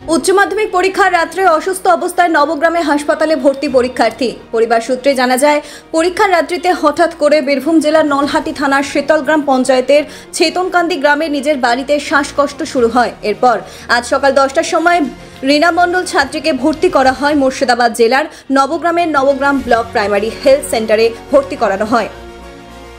उच्च माध्यमिक परीक्षार रात्रे असुस्थ अवस्थाय नवग्रामे हासपाताले भर्ती परीक्षार्थी। परिवार सूत्रे जाना जाय परीक्षार रात्रिते हठात् करे बीरभूम जिलार नलहाटी थानार शीतलग्राम पंचायतेर छेतनकान्दी ग्रामे निजेर बाड़ीते श्वाসকष्ट शुरू हय। एरपर आज सकाल 10टार समय रीना मंडल छात्रीके भर्ती करा हय मुर्शिदाबाद जिलार नवग्रामेर नवग्राम ब्लक प्राइमारि हेल्थ सेंटारे भर्ती करानो हय।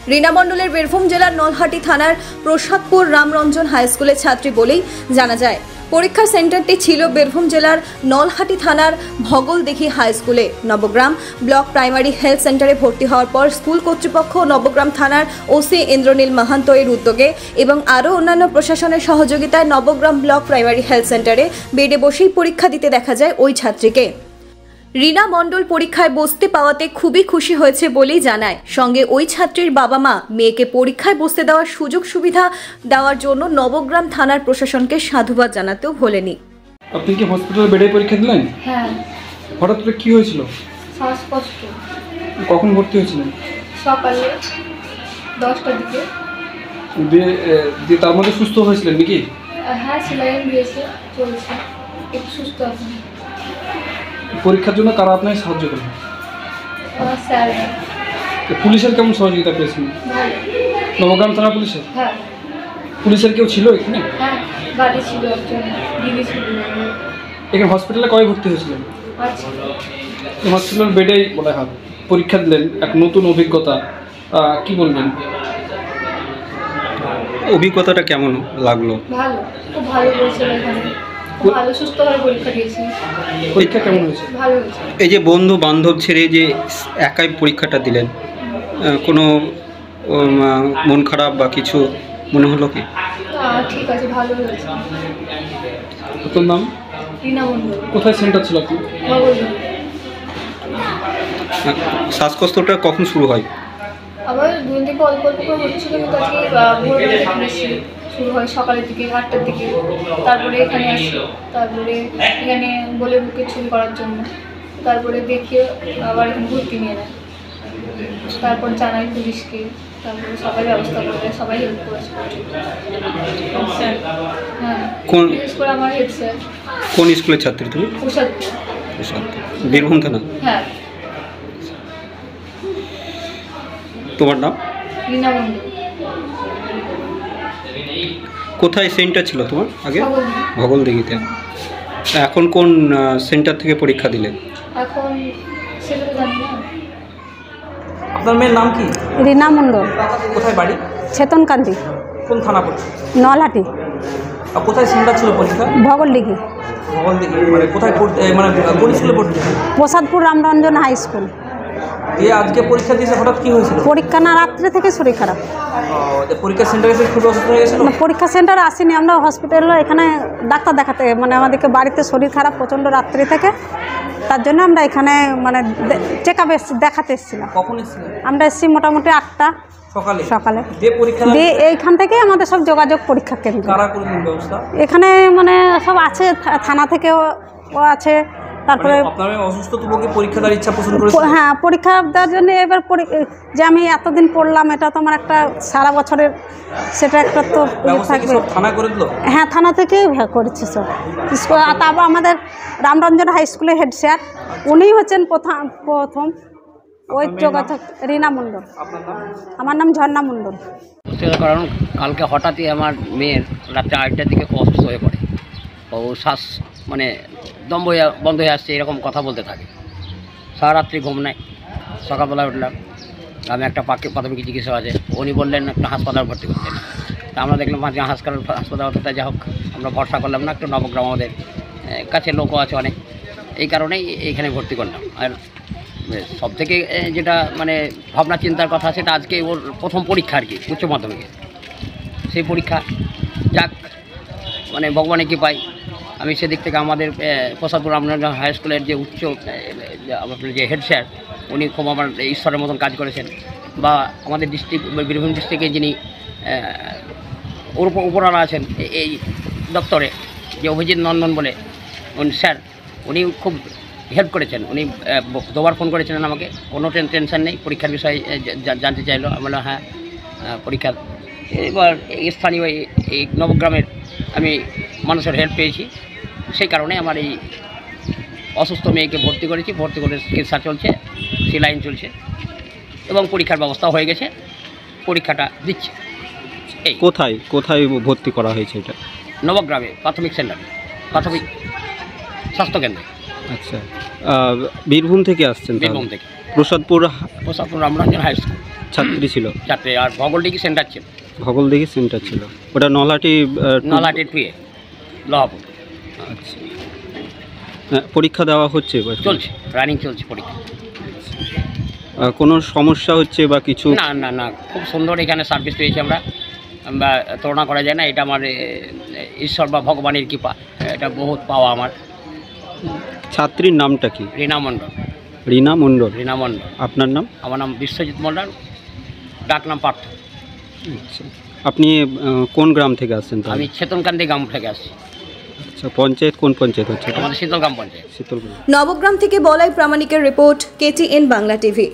रीना मंडलेर बीरभूम जिलार नलहाटी थानार प्रसादपुर रामरंजन हाई स्कूलेर छात्री बोलेई जाना जाय। परीक्षा सेंटारटी छिलो बीरभूम जिलार नलहाटी थानार भगलदिघी हाई स्कूले। नवग्राम ब्लक प्राइमारि हेल्थ सेंटारे भर्ती हওয়ার पर स्कूल कर्तृपक्ष नवग्राम थानार ओसि इंद्रनील महंतो एर उद्योगे एवं आरो अन्यान्य प्रशासनेर सहयोगिताय नवग्राम ब्लक प्राइमारि हेल्थ सेंटारे बेडे बसेई परीक्षा दिते देखा যায় ওই ছাত্রীকে। रीना मंडल परीक्षाয় बसते पाওয়াতে খুবই খুশি হয়েছে বলেই জানায়। সঙ্গে ওই ছাত্রীর বাবা মা মেয়েকে পরীক্ষায় বসতে দেওয়ার সুযোগ সুবিধা দেওয়ার জন্য নবগ্রাম থানার প্রশাসনকে সাধুবাদ জানাতেও ভোলেনি। আপনি কি হসপিটালে বেডে পরীক্ষা দিলেন? হ্যাঁ। হঠাৎ করে কি হয়েছিল? শ্বাসকষ্ট। কখন ভর্তি হয়েছিলেন? সকালে 10টার দিকে। দিয়ে তার মধ্যে সুস্থ হয়েছিলেন নাকি? হ্যাঁ, স্যালাইন দিয়েছে, চলছে, একটু সুস্থ আছি। পরীক্ষার জন্য কারা আপনাকে সাহায্য করলেন? স্যার। পুলিশের কেমন সহযোগিতা পেয়েছেন? ভালো। নবগ্রাম থানা পুলিশের? হ্যাঁ। পুলিশের কেউ ছিল এখানে? হ্যাঁ, গাড়ি ছিল, একজন দিদি ছিল। এখানে হসপিটালে কবে ভর্তি হয়েছিলেন? আচ্ছা। হসপিটাল বেডেই বলা হয় পরীক্ষা দিলেন, এক নতুন অভিজ্ঞতা, কি বলবেন? অভিজ্ঞতাটা কেমন লাগলো? ভালো, খুব ভালো হয়েছিল এখানে। ভালো সুস্থভাবে পরীক্ষা দিয়েছি। পরীক্ষা কেমন হয়েছে? ভালো হয়েছে। এই যে বন্ধু বান্ধব ছেড়ে যে একাই পরীক্ষাটা দিলেন, কোনো মন খারাপ বা কিছু মনে হলো কি? ঠিক আছে, ভালো হয়েছে। আপনার নাম? রিনা মণ্ডল। কোথায় সেন্টার ছিল আপনি? ভগলদিঘি। শ্বাসকষ্টটা কখন শুরু হয়? আবার দুদিন থেকে অল্প অল্প করে হচ্ছিল, কিন্তু আজকে ভোরবেলা থেকে বেশি শুরু হয়, সকালের দিকে 8টার দিকে। তারপরে এখানে আসি, তারপরে এখানে বলে বুকের ছবি করার জন্য, তারপরে দেখিয়ে আবার এখানে ভর্তি নিয়ে নেয়। তারপর জানাই পুলিশকে, তারপরে সবাই ব্যবস্থা করবে, সবাই হেল্প করেছে। হ্যাঁ, বিশেষ করে আমার হেড স্যার। কোন স্কুলের ছাত্রী তুমি? প্রসাদপুর। বীরভূম থানা? হ্যাঁ। তোমার নাম? রিনা মণ্ডল। কোথায় সেন্টার ছিল তোমার আগে? ভগলদিঘিতে। এখন কোন সেন্টার থেকে পরীক্ষা দিলে? এখন সেটা তো জানি না। আপনার মেয়ের নাম কি? रीना मंडल। কোথায় বাড়ি? छेतनकान्दी। কোন থানা পড়ছে? नलहाटी। আর কোথায় সেন্টার ছিল পরীক্ষা? भगलदिघी। ভগলদিঘি মানে কোথায় মানে কোন স্কুলে পড়ছে? Prasadpur Ramranjan high school. এই আজকে পরীক্ষা দিয়েছে, হঠাৎ কি হয়েছিল? পরীক্ষা না, রাত্রে থেকে শরীর খারাপ। পরীক্ষা সেন্টারে এসে খুব অসুস্থ হয়ে গেছিল? পরীক্ষা সেন্টারে আসিনি, আমরা হসপিটালে এখানে ডাক্তার দেখাতে, মানে আমাদেরকে বাড়িতে শরীর খারাপ প্রচণ্ড রাত্রি থেকে, তার জন্য আমরা এখানে মানে চেক আপ দেখাতে এসেছিলাম। কখন এসেছিলেন? আমরা এসেছি মোটামুটি 8টা সকালে। দিয়ে এইখান থেকে আমাদের সব যোগাযোগ পরীক্ষা কেন্দ্র। কারা করলেন ব্যবস্থা? এখানে মানে সব আছে, থানা থেকেও আছে। তারপরে আপনারা অসুস্থ তবুও কি পরীক্ষা দেওয়ার ইচ্ছা পোষণ করেছেন? হ্যাঁ, পরীক্ষা দেওয়ার জন্য। এবার যে আমি এতদিন পড়লাম, এটা তো আমার একটা সারা বছরের, সেটা একটা তো থাকবে। থানা করে দিল? হ্যাঁ, থানা থেকে করেছে সব স্কুল। তারপর আমাদের রামরঞ্জন হাই স্কুলের হেড স্যার, উনিই হচ্ছেন প্রথম ওই যোগাযোগ। রিনা মণ্ডল। আমার নাম ঝর্ণা মণ্ডল। কারণ কালকে হঠাৎই আমার মেয়ের রাত্রে 8টার দিকে খুব অসুস্থ হয়ে পড়ে। ও শ্বাস মানে দম বন্ধ হয়ে আসছে, এরকম কথা বলতে থাকে। সারা রাত্রি ঘুম নাই। সকালবেলা উঠলাম, আমি একটা প্রাথমিক চিকিৎসা আছে, উনি বললেন একটা হাসপাতাল ভর্তি করতে। তা আমরা দেখলাম হাসপাতাল হতে, যা হোক আমরা ভরসা করলাম না, একটু নবগ্রাম আমাদের কাছে লোকও আছে অনেক, এই কারণেই এইখানে ভর্তি করলাম। আর সবথেকে যেটা মানে ভাবনা চিন্তার কথা, সেটা আজকে ওর প্রথম পরীক্ষা আর কি, উচ্চ মাধ্যমিকে। সেই পরীক্ষা যাক, মানে ভগবানে কি পাই। আমি সেদিক থেকে আমাদের প্রসাদপুর রামরঞ্জন হাই স্কুলের যে আপনার যে হেড স্যার, উনি খুব আমার ঈশ্বরের মতন কাজ করেছেন। বা আমাদের ডিস্ট্রিক্ট বীরভূম ডিস্ট্রিক্টে যিনি উপরালা আছেন এই দপ্তরে, যে অভিজিৎ নন্দন বলে উনি স্যার, উনি খুব হেল্প করেছেন। উনি দুবার ফোন করেছিলেন আমাকে, কোনো টেনশন নেই, পরীক্ষার বিষয়ে জানতে চাইলো। আমি বললাম হ্যাঁ, পরীক্ষা। এবার স্থানীয় এই নবগ্রামের আমি মানুষের হেল্প পেয়েছি। সেই কারণে আমার এই অসুস্থ মেয়েকে ভর্তি করেছি, ভর্তি করে চিকিৎসা চলছে, সেলাইন চলছে এবং পরীক্ষার ব্যবস্থা হয়ে গেছে, পরীক্ষাটা দিচ্ছে। এই কোথায় কোথায় ভর্তি করা হয়েছে এটা? নবগ্রামে প্রাথমিক সেন্টারে, প্রাথমিক স্বাস্থ্যকেন্দ্রে। আচ্ছা, বীরভূম থেকে আসছেন? বীরভূম থেকে প্রসাদপুর রামরঞ্জন হাই স্কুল ছাত্রী ছিল, ছাত্রী, আর ভগলডিগি সেন্টার ছিল, ভগলদিঘি সেন্টার ছিল, ওটা নলহাটি নলহাটি টুয়ে লহাপুর। আচ্ছা, পরীক্ষা দেওয়া হচ্ছে এবার? চলছে, রানিং চলছে পরীক্ষা। কোনো সমস্যা হচ্ছে বা কিছু? না না না, খুব সুন্দর এখানে সার্ভিস পেয়েছি আমরা, তুলনা করা যায় না। এটা আমার ঈশ্বর বা ভগবানের কৃপা, এটা বহুত পাওয়া আমার। ছাত্রীর নামটা কি? রীনা মণ্ডল। রীনা মণ্ডল। রীনা মণ্ডল। আপনার নাম? আমার নাম বিশ্বজিৎ মণ্ডল, ডাক নাম পার্থ। আচ্ছা, আপনি কোন গ্রাম থেকে আসছেন? আমি চেতনকান্দি গ্রাম থেকে আসছি। আচ্ছা, পঞ্চায়েত কোন পঞ্চায়েত হচ্ছে? আমাদের শীতলগ্রাম পঞ্চায়েত। শীতলগ্রাম। নবগ্রাম থেকে বলাই প্রামাণিকের রিপোর্ট, KTN বাংলা টিভি।